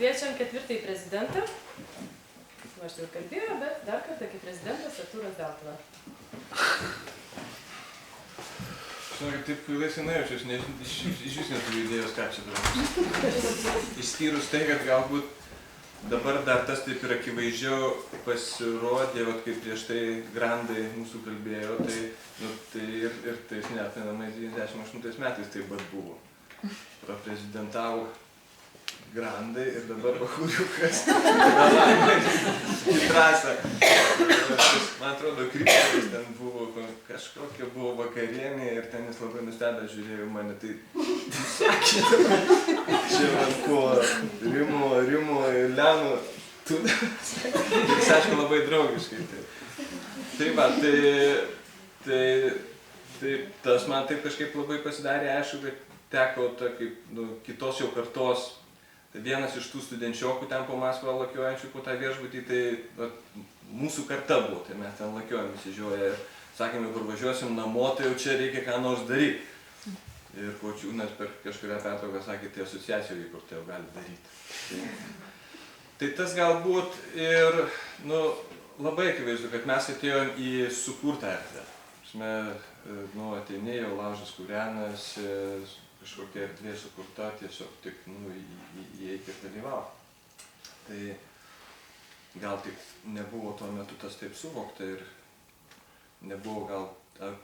kviečiam ketvirtąjį prezidentą. Aš jau kalbėjau, bet dar kartą kaip prezidentas Artūras Deltuva. Žinokit, taip laisvai nejaučiu, aš iš neturiu idėjos, ką čia darau. Išskyrus tai, kad galbūt dabar dar tas taip ir akivaizdžiau pasirodė, vat, kaip prieš tai grandai mūsų kalbėjo, tai ir tais neatmenamais 98 metais taip pat buvo. Praprezidentavo grandai ir dabar Bachūriukas į trasą. Man atrodo, Kryptelis ten buvo, kažkokia buvo vakarienė ir ten jis labai nustebęs žiūrėjo mane, tai sakė, čia man po Rimo ir Leno, jis aišku labai draugiškai. Tai va, tai tas man taip kažkaip labai pasidarė, aišku, kad teko kitos jau kartos. Tai vienas iš tų studenčiokų ten po Maskvą lakiojančių po tą viešbutį, tai mūsų karta buvo, tai mes ten lakiojom įsižioję ir sakėme, kur važiuosim namo, tai jau čia reikia ką nors daryti. Ir Kočiūnas per kažkurią pertrauką sakė, tai asociacijoje, kur tai jau gali daryti. Tai tas galbūt ir labai akivaizdu, kad mes atėjom į sukurtą erdvę. Ateinėjo laužas kūrenas, kažkokia erdvė sukurta, tiesiog tik įeik ir dalyvauti. Tai gal tik nebuvo tuo metu tas taip suvokta ir nebuvo gal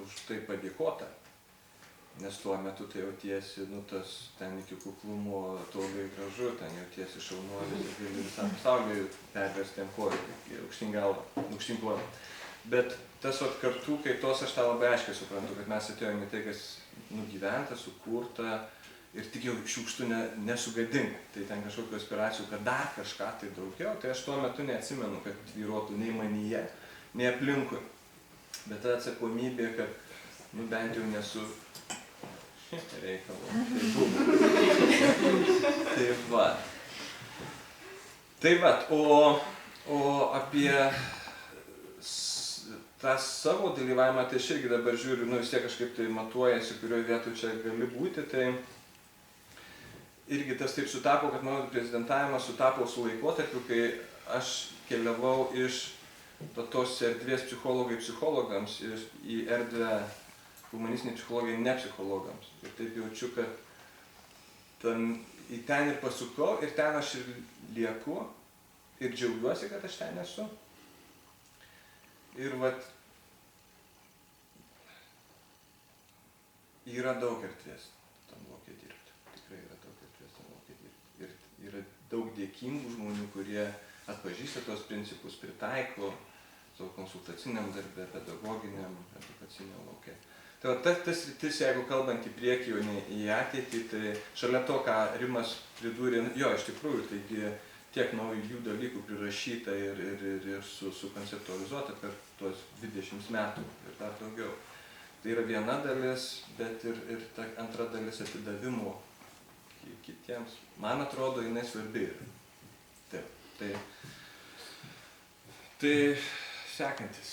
už tai padėkota, nes tuo metu tai jautiesi, tas ten iki kuklumo toliai gražu, ten jautiesi šaunuolis ir gali visam pasauliui perversti ant kojų, aukštyn galvą, aukštyn kojų. Bet tas kartų kaitos aš tą labai aiškiai suprantu, kad mes atėjome į tai, kas nugyventa, sukurta ir tik jau šiukštų nesugadinti. Tai ten kažkokių aspiracijų, kad dar kažką tai daugiau, tai aš tuo metu neatsimenu, kad tvyrotų nei manyje, nei aplinkui. Bet ta atsakomybė, kad bent jau nesu reikalo. Tai va, o apie tą savo dalyvavimą, tai aš irgi dabar žiūriu, vis tiek kažkaip tai matuojasi, kurioje vietoje čia gali būti, tai irgi tas taip sutapo, kad mano prezidentavimas sutapo su laikotarpiu, kai aš keliavau iš tos erdvės psichologams ir į erdvę humanistinį psichologiją ne psichologams. Ir taip jaučiu, kad ten ir pasukau, ir ten aš ir lieku, ir džiaugiuosi, kad aš ten esu. Ir yra daug erdvės tam lauke dirbti. Tikrai yra daug erdvės tam lauke dirbti. Ir yra daug dėkingų žmonių, kurie atpažįsta tos principus, pritaiko savo konsultaciniam darbe, pedagoginiam, edukaciniam lauke. Tai tas sritis, jeigu kalbant į priekį, o ne į ateitį, tai šalia to, ką Rimas pridūrė, jo, iš tikrųjų, taigi tiek naujų dalykų prirašyta ir sukonceptualizuota per tuos 20 metų ir dar daugiau. Tai yra viena dalis, bet ir ta antra dalis atidavimo kitiems. Man atrodo, jinai svarbi yra. Taip. Tai sekantis.